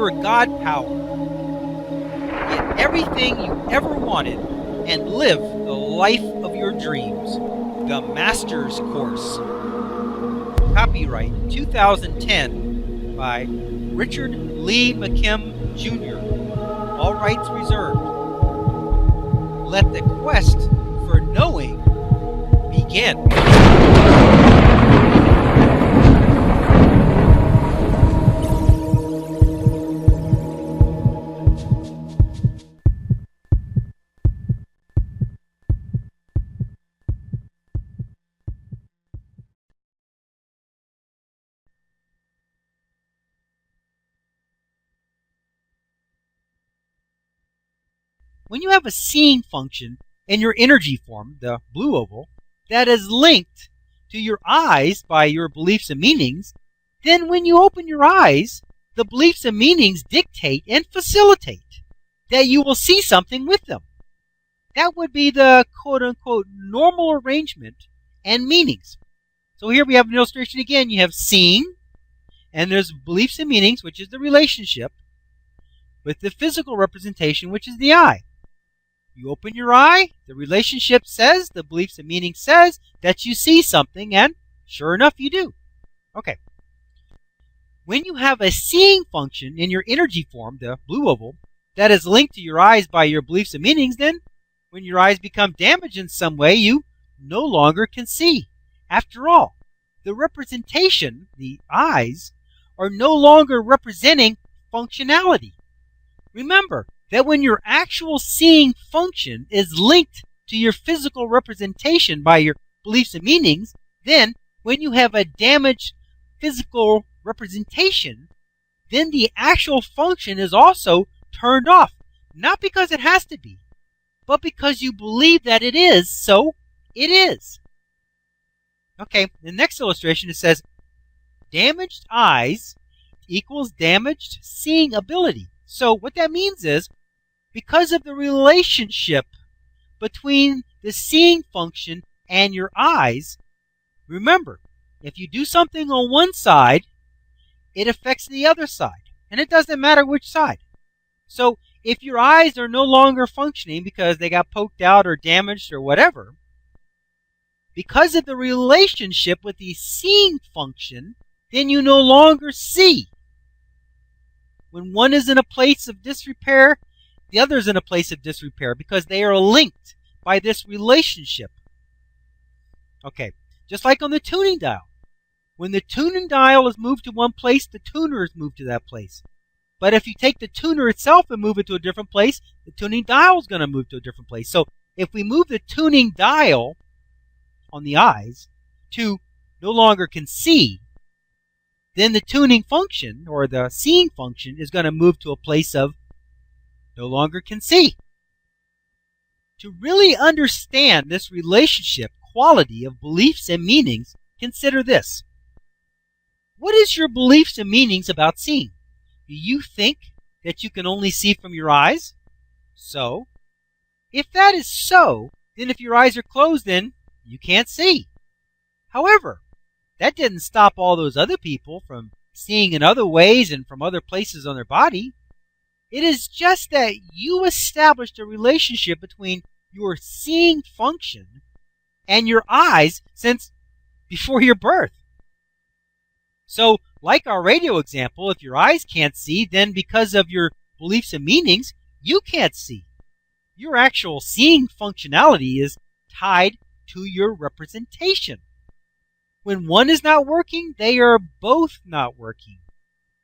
your God power. Get everything you ever wanted and live the life of your dreams. The Master's Course. Copyright 2010 by Richard Lee McKim Jr. All rights reserved. Let the quest for knowing begin. When you have a seeing function in your energy form, the blue oval, that is linked to your eyes by your beliefs and meanings, then when you open your eyes, the beliefs and meanings dictate and facilitate that you will see something with them. That would be the quote-unquote normal arrangement and meanings. So here we have an illustration again. You have seeing, and there's beliefs and meanings, which is the relationship, with the physical representation, which is the eye. You open your eye, the relationship says, the beliefs and meaning says that you see something, and sure enough, you do. Okay. When you have a seeing function in your energy form, the blue oval, that is linked to your eyes by your beliefs and meanings, then when your eyes become damaged in some way, you no longer can see. After all, the representation, the eyes, are no longer representing functionality. Remember that when your actual seeing function is linked to your physical representation by your beliefs and meanings, then when you have a damaged physical representation, then the actual function is also turned off. Not because it has to be, but because you believe that it is, so it is. Okay, the next illustration, it says, damaged eyes equals damaged seeing ability. So what that means is, because of the relationship between the seeing function and your eyes, remember, if you do something on one side, it affects the other side. And it doesn't matter which side. So if your eyes are no longer functioning because they got poked out or damaged or whatever, because of the relationship with the seeing function, then you no longer see. When one is in a place of disrepair, the other is in a place of disrepair because they are linked by this relationship. Okay, just like on the tuning dial. When the tuning dial is moved to one place, the tuner is moved to that place. But if you take the tuner itself and move it to a different place, the tuning dial is going to move to a different place. So if we move the tuning dial on the eyes to no longer can see, then the tuning function or the seeing function is going to move to a place of no longer can see. To really understand this relationship quality of beliefs and meanings, consider this. What is your beliefs and meanings about seeing? Do you think that you can only see from your eyes? So, if that is so, then if your eyes are closed, then you can't see. However, that didn't stop all those other people from seeing in other ways and from other places on their body. It is just that you established a relationship between your seeing function and your eyes since before your birth. So, like our radio example, if your eyes can't see, then because of your beliefs and meanings, you can't see. Your actual seeing functionality is tied to your representation. When one is not working, they are both not working.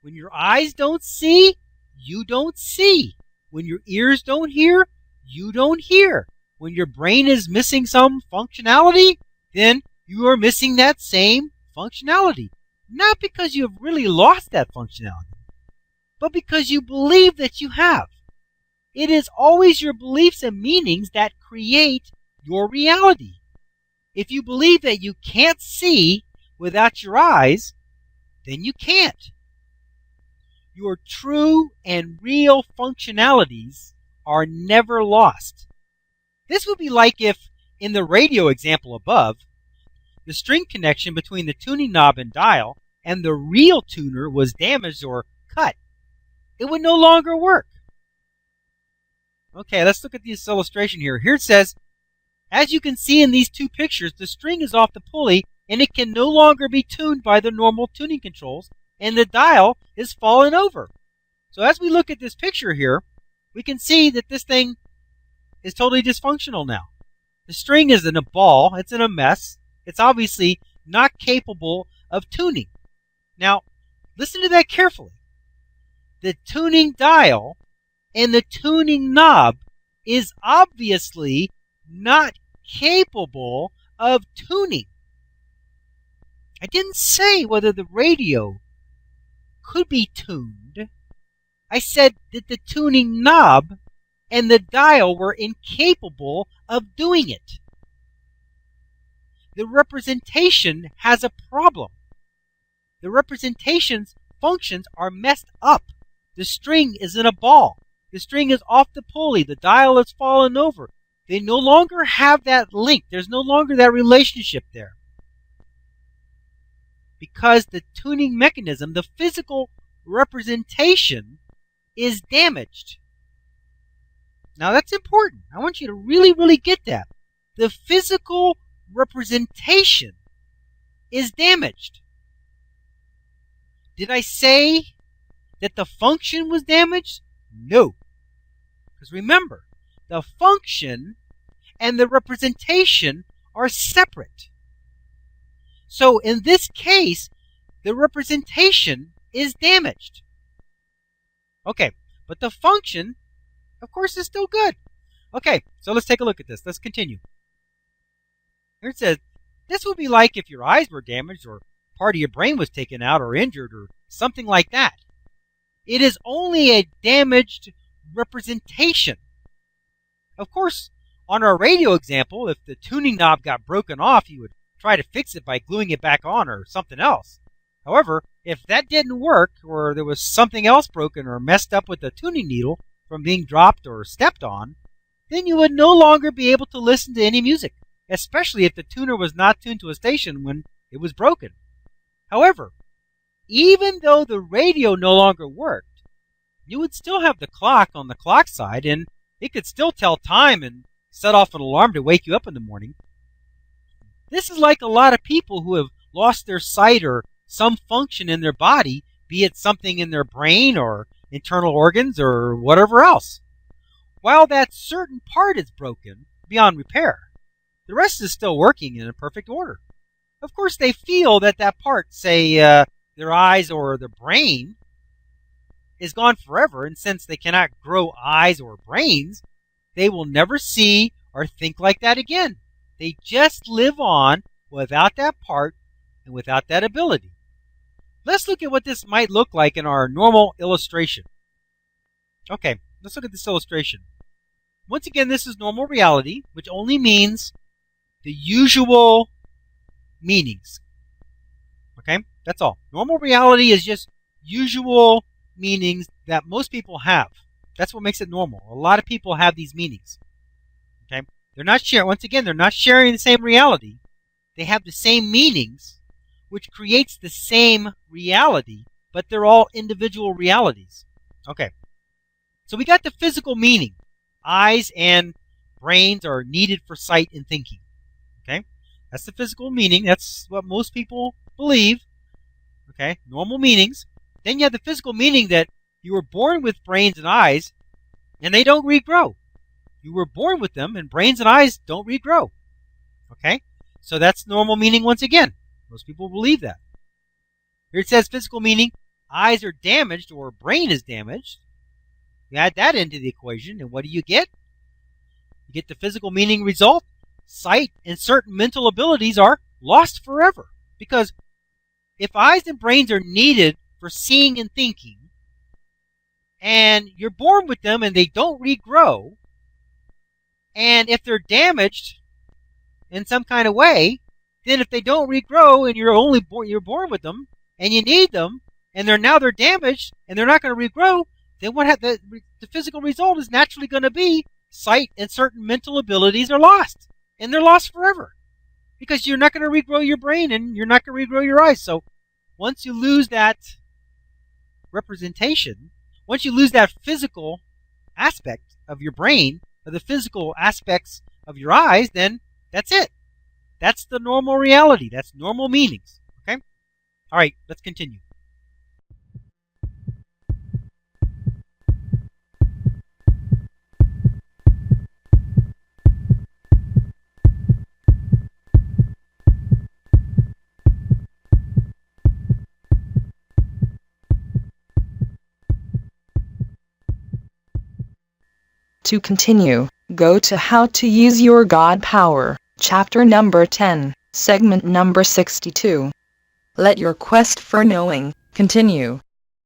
When your eyes don't see, you don't see. When your ears don't hear, you don't hear. When your brain is missing some functionality, then you are missing that same functionality. Not because you have really lost that functionality, but because you believe that you have. It is always your beliefs and meanings that create your reality. If you believe that you can't see without your eyes, then you can't. Your true and real functionalities are never lost. This would be like if, in the radio example above, the string connection between the tuning knob and dial and the real tuner was damaged or cut. it would no longer work. Okay, let's look at this illustration here. Here it says, as you can see in these two pictures, the string is off the pulley and it can no longer be tuned by the normal tuning controls, and the dial is falling over. So as we look at this picture here, we can see that this thing is totally dysfunctional now. The string is in a ball, it's in a mess, it's obviously not capable of tuning. Now, listen to that carefully. The tuning dial and the tuning knob is obviously not capable of tuning. I didn't say whether the radio could be tuned. I said that the tuning knob and the dial were incapable of doing it. The representation has a problem. The representation's functions are messed up. The string is in a ball. The string is off the pulley. The dial is fallen over. They no longer have that link. There's no longer that relationship there. Because the tuning mechanism, the physical representation, is damaged. Now that's important. I want you to really, really get that. The physical representation is damaged. Did I say that the function was damaged? No. Because remember, the function and the representation are separate. So in this case, the representation is damaged. Okay, but the function, of course, is still good. Okay, so let's take a look at this. Let's continue. Here it says, this would be like if your eyes were damaged or part of your brain was taken out or injured or something like that. It is only a damaged representation. Of course, on our radio example, if the tuning knob got broken off, you would try to fix it by gluing it back on or something else. However, if that didn't work, or there was something else broken or messed up with the tuning needle from being dropped or stepped on, then you would no longer be able to listen to any music, especially if the tuner was not tuned to a station when it was broken. However, even though the radio no longer worked, you would still have the clock on the clock side, and it could still tell time and set off an alarm to wake you up in the morning. This is like a lot of people who have lost their sight or some function in their body, be it something in their brain or internal organs or whatever else. While that certain part is broken beyond repair, the rest is still working in a perfect order. Of course, they feel that that part, say their eyes or their brain, is gone forever, and since they cannot grow eyes or brains, they will never see or think like that again. They just live on without that part and without that ability. Let's look at what this might look like in our normal illustration. Okay, let's look at this illustration. Once again, this is normal reality, which only means the usual meanings. Okay, that's all. Normal reality is just usual meanings that most people have. That's what makes it normal. A lot of people have these meanings. Okay, they're not sharing. Once again, they're not sharing the same reality. They have the same meanings, which creates the same reality, but they're all individual realities. Okay, so we got the physical meaning. Eyes and brains are needed for sight and thinking. Okay, that's the physical meaning. That's what most people believe. Okay, normal meanings. Then you have the physical meaning that you were born with brains and eyes, and they don't regrow. You were born with them, and brains and eyes don't regrow. Okay, so that's normal meaning once again. Most people believe that. Here it says physical meaning, eyes are damaged or brain is damaged. You add that into the equation, and what do you get? You get the physical meaning result. Sight and certain mental abilities are lost forever. Because if eyes and brains are needed for seeing and thinking, and you're born with them and they don't regrow, and if they're damaged in some kind of way, then if they don't regrow and you're born with them and you need them, and they're damaged and they're not going to regrow, then the physical result is naturally going to be sight and certain mental abilities are lost, and they're lost forever because you're not going to regrow your brain and you're not going to regrow your eyes. So once you lose that representation, Once you lose that physical aspect of your brain, or the physical aspects of your eyes, then that's it. That's the normal reality. That's normal meanings. Okay? All right, let's continue. To continue, go to How to Use Your God Power, chapter number 10, segment number 62. Let your quest for knowing continue.